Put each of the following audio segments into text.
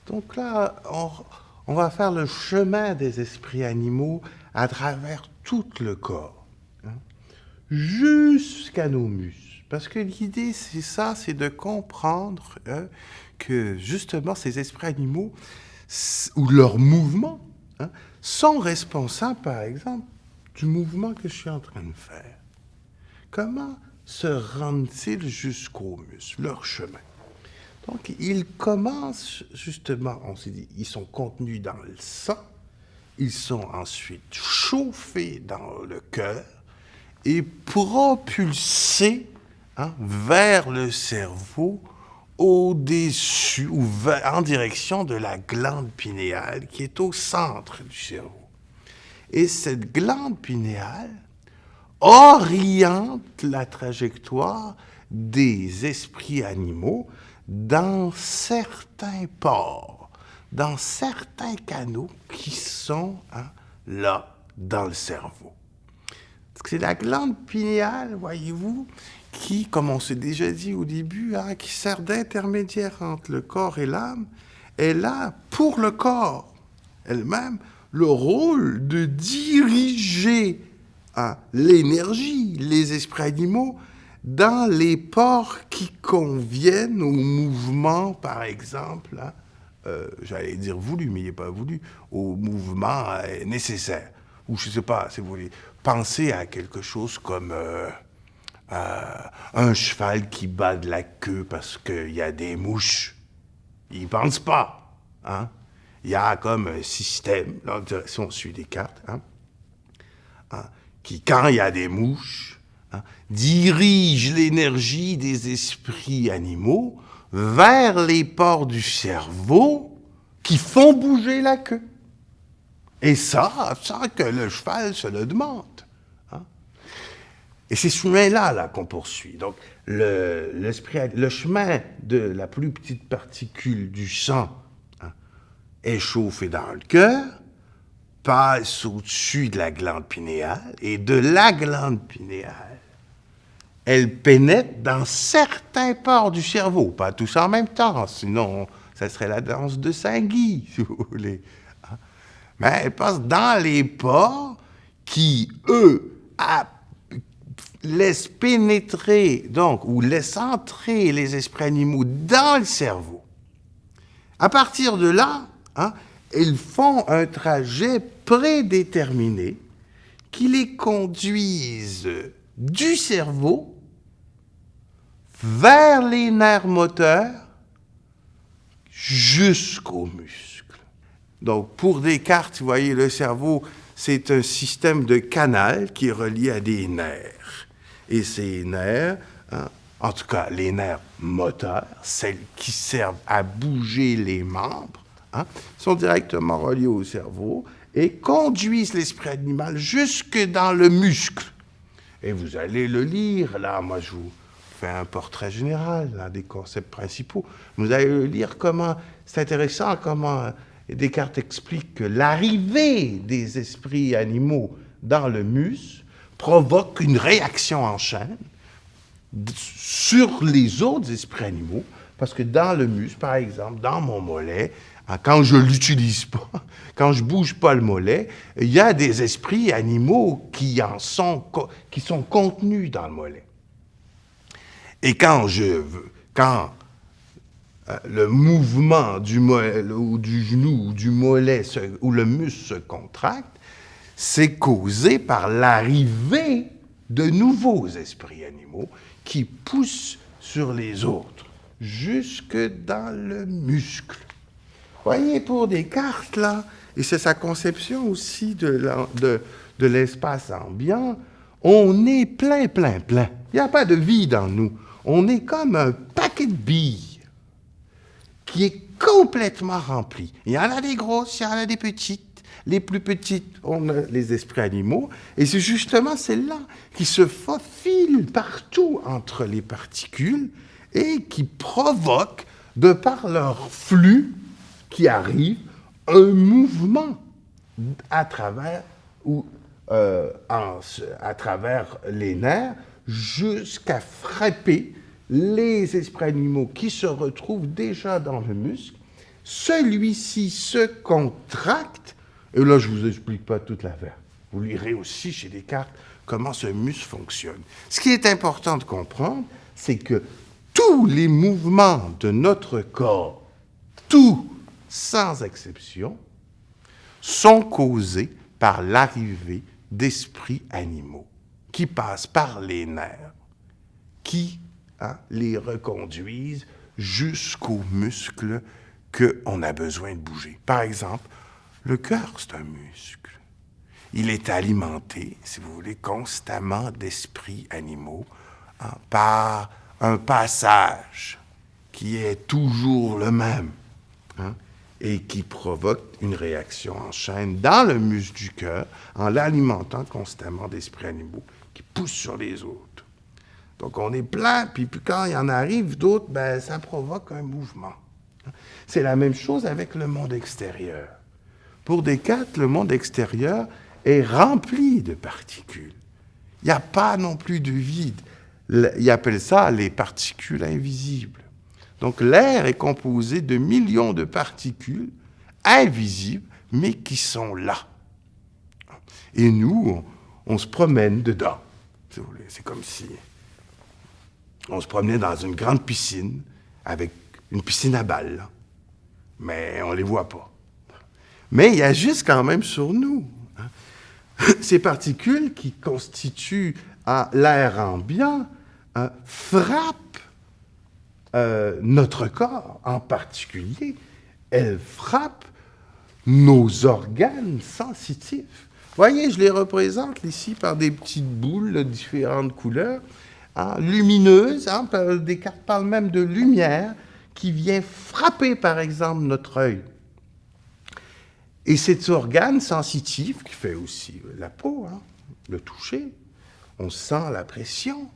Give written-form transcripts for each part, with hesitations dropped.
Donc là, on va faire le chemin des esprits animaux à travers tout le corps, hein, jusqu'à nos muscles. Parce que l'idée, c'est ça, c'est de comprendre que justement ces esprits animaux, ou leurs mouvements, hein, sont responsables, par exemple, du mouvement que je suis en train de faire. Comment se rendent-ils jusqu'aux muscles, leur chemin? Donc, ils commencent justement, on s'est dit, ils sont contenus dans le sang, ils sont ensuite chauffés dans le cœur et propulsés vers le cerveau au-dessus ou en direction de la glande pinéale qui est au centre du cerveau. Et cette glande pinéale oriente la trajectoire des esprits animaux dans certains pores, dans certains canaux qui sont là dans le cerveau. C'est la glande pinéale, voyez-vous, qui, comme on s'est déjà dit au début, qui sert d'intermédiaire entre le corps et l'âme, elle a pour le corps elle-même le rôle de diriger l'énergie, les esprits animaux, dans les pores qui conviennent au mouvement, par exemple, j'allais dire voulu, mais il n'est pas voulu, au mouvement nécessaire. Ou je ne sais pas, si vous voulez, pensez à quelque chose comme un cheval qui bat de la queue parce qu'il y a des mouches. Il ne pense pas. Hein? Il y a comme un système, là, si on suit Descartes, qui, quand il y a des mouches, dirige l'énergie des esprits animaux vers les pores du cerveau qui font bouger la queue. Et ça, sans que le cheval se le demande. Et c'est ce chemin-là qu'on poursuit. Donc, le chemin de la plus petite particule du sang est chauffé dans le cœur, passe au-dessus de la glande pinéale, et de la glande pinéale, elle pénètre dans certains pores du cerveau, pas tous en même temps, sinon ça serait la danse de Saint-Guy, si vous voulez. Mais elle passe dans les pores qui, eux, laissent pénétrer, donc, ou laissent entrer les esprits animaux dans le cerveau. À partir de là, ils font un trajet prédéterminé qui les conduisent du cerveau vers les nerfs moteurs jusqu'aux muscles. Donc, pour Descartes, vous voyez, le cerveau, c'est un système de canal qui est relié à des nerfs. Et ces nerfs, en tout cas les nerfs moteurs, celles qui servent à bouger les membres, sont directement reliés au cerveau et conduisent l'esprit animal jusque dans le muscle. Et vous allez le lire, là, moi je vous fais un portrait général des concepts principaux. Vous allez le lire comment, c'est intéressant comment Descartes explique que l'arrivée des esprits animaux dans le muscle provoque une réaction en chaîne sur les autres esprits animaux, parce que dans le muscle, par exemple, dans mon mollet, quand je ne l'utilise pas, quand je ne bouge pas le mollet, il y a des esprits animaux qui sont contenus dans le mollet. Et quand le mouvement du mollet, ou du genou, ou du mollet, où le muscle se contracte, c'est causé par l'arrivée de nouveaux esprits animaux qui poussent sur les autres, jusque dans le muscle. Voyez, pour Descartes, là, et c'est sa conception aussi de l'espace ambiant, on est plein. Il n'y a pas de vide en nous. On est comme un paquet de billes qui est complètement rempli. Il y en a des grosses, il y en a des petites. Les plus petites, on a les esprits animaux, et c'est justement celles-là qui se faufilent partout entre les particules et qui provoquent, de par leur flux qui arrive, un mouvement à travers les nerfs jusqu'à frapper les esprits animaux qui se retrouvent déjà dans le muscle celui-ci se contracte, et là, je ne vous explique pas toute l'affaire. Vous lirez aussi chez Descartes comment ce muscle fonctionne. Ce qui est important de comprendre, c'est que tous les mouvements de notre corps, tous, sans exception, sont causés par l'arrivée d'esprits animaux qui passent par les nerfs, qui les reconduisent jusqu'aux muscles qu'on a besoin de bouger. Par exemple, le cœur, c'est un muscle. Il est alimenté, si vous voulez, constamment d'esprits animaux par un passage qui est toujours le même et qui provoque une réaction en chaîne dans le muscle du cœur en l'alimentant constamment d'esprits animaux qui poussent sur les autres. Donc on est plein, puis quand il y en arrive d'autres, ben, ça provoque un mouvement. C'est la même chose avec le monde extérieur. Pour Descartes, le monde extérieur est rempli de particules. Il n'y a pas non plus de vide. Il appelle ça les particules invisibles. Donc l'air est composé de millions de particules invisibles, mais qui sont là. Et nous, on se promène dedans. Si vous voulez. C'est comme si on se promenait dans une grande piscine avec une piscine à balles, là. Mais on ne les voit pas. Mais il agissent quand même sur nous. Ces particules qui constituent l'air ambiant frappent notre corps en particulier. Elles frappent nos organes sensitifs. Voyez, je les représente ici par des petites boules de différentes couleurs, lumineuses. Descartes parle même de lumière qui vient frapper, par exemple, notre œil. Et cet organe sensitif, qui fait aussi la peau, le toucher, on sent la pression.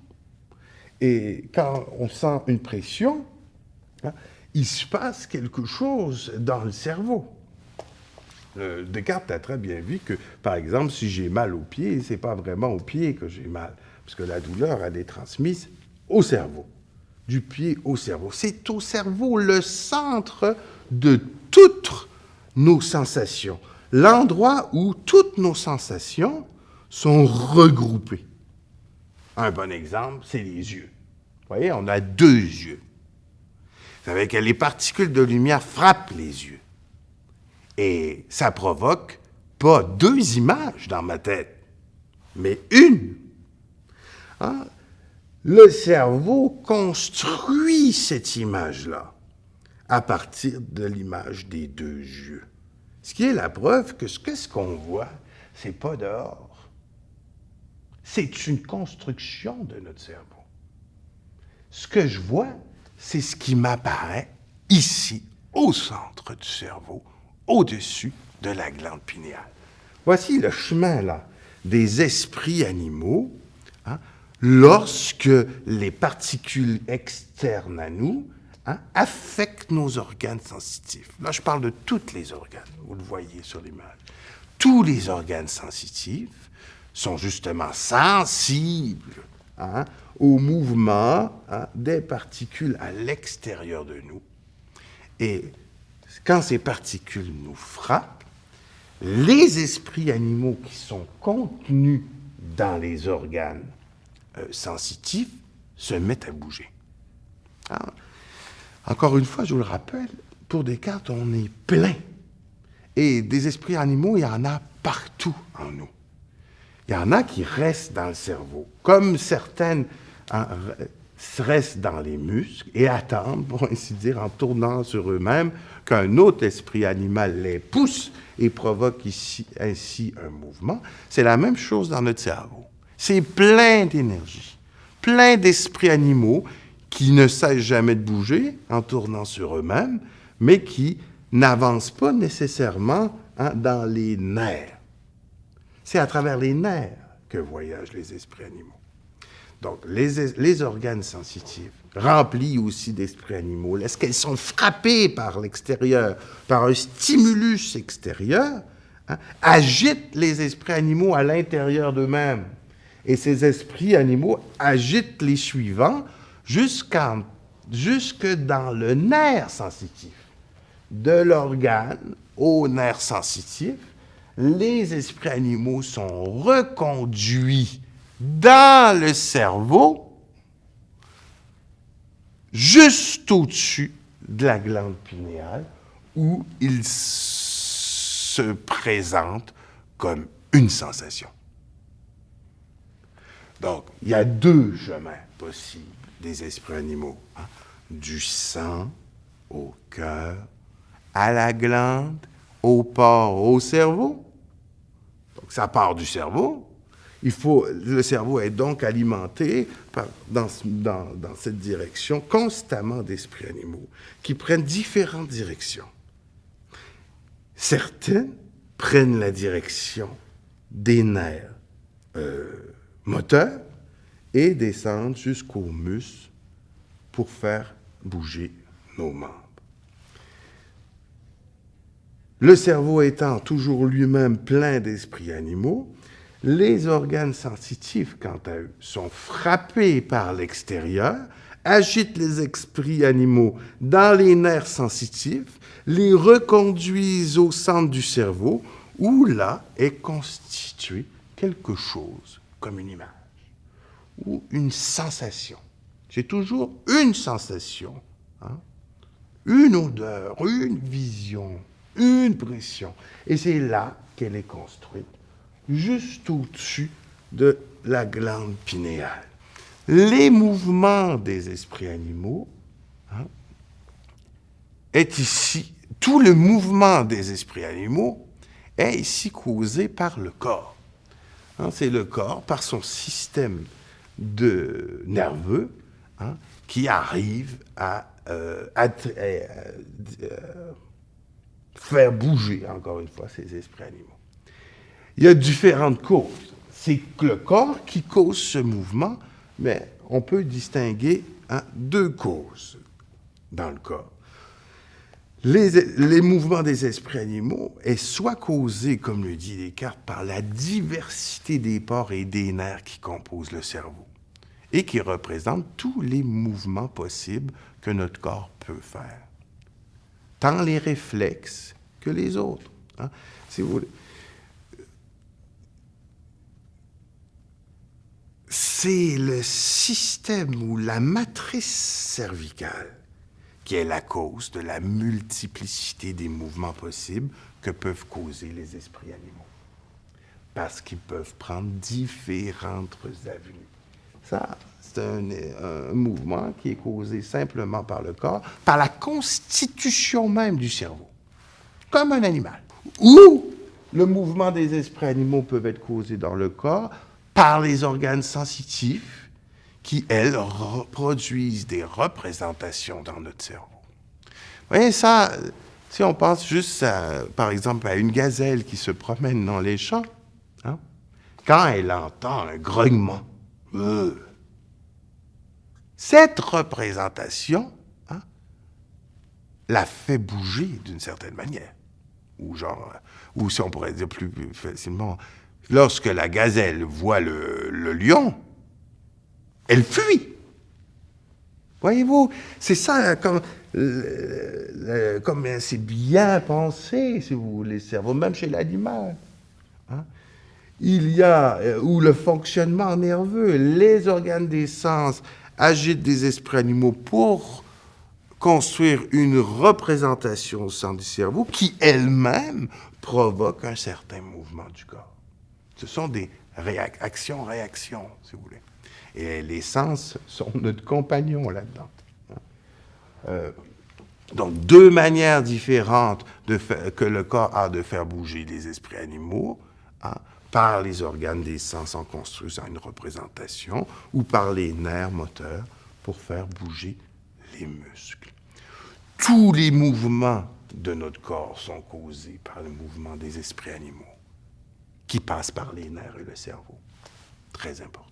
Et quand on sent une pression, il se passe quelque chose dans le cerveau. Descartes a très bien vu que, par exemple, si j'ai mal au pied, c'est pas vraiment au pied que j'ai mal, parce que la douleur, elle est transmise au cerveau, du pied au cerveau. C'est au cerveau le centre de toutes nos sensations, l'endroit où toutes nos sensations sont regroupées. Un bon exemple, c'est les yeux. Vous voyez, on a 2 yeux. Vous savez que les particules de lumière frappent les yeux. Et ça provoque pas 2 images dans ma tête, mais une. Le cerveau construit cette image-là à partir de l'image des 2 yeux. Ce qui est la preuve que ce qu'on voit, c'est pas dehors. C'est une construction de notre cerveau. Ce que je vois, c'est ce qui m'apparaît ici, au centre du cerveau, au-dessus de la glande pinéale. Voici le chemin, là, des esprits animaux, lorsque les particules externes à nous affectent nos organes sensitifs. Là, je parle de tous les organes, vous le voyez sur l'image. Tous les organes sensitifs sont justement sensibles au mouvement des particules à l'extérieur de nous. Et quand ces particules nous frappent, les esprits animaux qui sont contenus dans les organes sensitifs se mettent à bouger. Encore une fois, je vous le rappelle, pour Descartes, on est plein. Et des esprits animaux, il y en a partout en nous. Il y en a qui restent dans le cerveau, comme certaines restent dans les muscles et attendent, pour ainsi dire, en tournant sur eux-mêmes, qu'un autre esprit animal les pousse et provoque ainsi un mouvement. C'est la même chose dans notre cerveau. C'est plein d'énergie, plein d'esprits animaux qui ne cessent jamais de bouger en tournant sur eux-mêmes, mais qui n'avancent pas nécessairement dans les nerfs. C'est à travers les nerfs que voyagent les esprits animaux. Donc, les organes sensitifs, remplis aussi d'esprits animaux, est-ce qu'elles sont frappées par l'extérieur, par un stimulus extérieur, agitent les esprits animaux à l'intérieur d'eux-mêmes. Et ces esprits animaux agitent les suivants jusque dans le nerf sensitif. de l'organe au nerf sensitif, les esprits animaux sont reconduits dans le cerveau, juste au-dessus de la glande pinéale, où ils se présentent comme une sensation. Donc, il y a deux chemins possibles des esprits animaux, hein, du sang au cœur, à la glande, au port, au cerveau. Donc, ça part du cerveau. Le cerveau est donc alimenté dans cette direction constamment d'esprits animaux qui prennent différentes directions. Certaines prennent la direction des nerfs moteurs et descendent jusqu'aux muscles pour faire bouger nos membres. Le cerveau étant toujours lui-même plein d'esprits animaux, les organes sensitifs, quant à eux, sont frappés par l'extérieur, agitent les esprits animaux dans les nerfs sensitifs, les reconduisent au centre du cerveau, où là est constitué quelque chose comme une image ou une sensation. C'est toujours une sensation, hein? Une odeur, une vision, une pression. Et c'est là qu'elle est construite, juste au-dessus de la glande pinéale. Les mouvements des esprits animaux, hein, est ici, tout le mouvement des esprits animaux est ici causé par le corps. Hein, c'est le corps, par son système nerveux, hein, qui arrive à faire bouger, encore une fois, ces esprits animaux. Il y a différentes causes. C'est le corps qui cause ce mouvement, mais on peut distinguer deux causes dans le corps. Les mouvements des esprits animaux est soit causé, comme le dit Descartes, par la diversité des pores et des nerfs qui composent le cerveau et qui représentent tous les mouvements possibles que notre corps peut faire, tant les réflexes que les autres. Hein, si vous voulez. C'est le système ou la matrice cervicale qui est la cause de la multiplicité des mouvements possibles que peuvent causer les esprits animaux. Parce qu'ils peuvent prendre différentes avenues. Ça, c'est un mouvement qui est causé simplement par le corps, par la constitution même du cerveau, comme un animal. Ou le mouvement des esprits animaux peut être causé dans le corps par les organes sensitifs qui, elles, produisent des représentations dans notre cerveau. Vous voyez, ça, si on pense juste, par exemple, à une gazelle qui se promène dans les champs, hein, quand elle entend un grognement, cette représentation, hein, la fait bouger d'une certaine manière. Ou si on pourrait dire plus facilement, lorsque la gazelle voit le lion, elle fuit. Voyez-vous, c'est ça, comme c'est bien pensé, si vous voulez, le cerveau, même chez l'animal. Hein? Il y a, où le fonctionnement nerveux, les organes des sens agitent des esprits animaux pour construire une représentation au centre du cerveau qui elle-même provoque un certain mouvement du corps. Ce sont des actions-réactions, si vous voulez. Et les sens sont notre compagnon là-dedans. Donc, deux manières différentes que le corps a de faire bouger les esprits animaux, hein, par les organes des sens en construisant une représentation, ou par les nerfs moteurs pour faire bouger les muscles. Tous les mouvements de notre corps sont causés par le mouvement des esprits animaux, qui passent par les nerfs et le cerveau. Très important.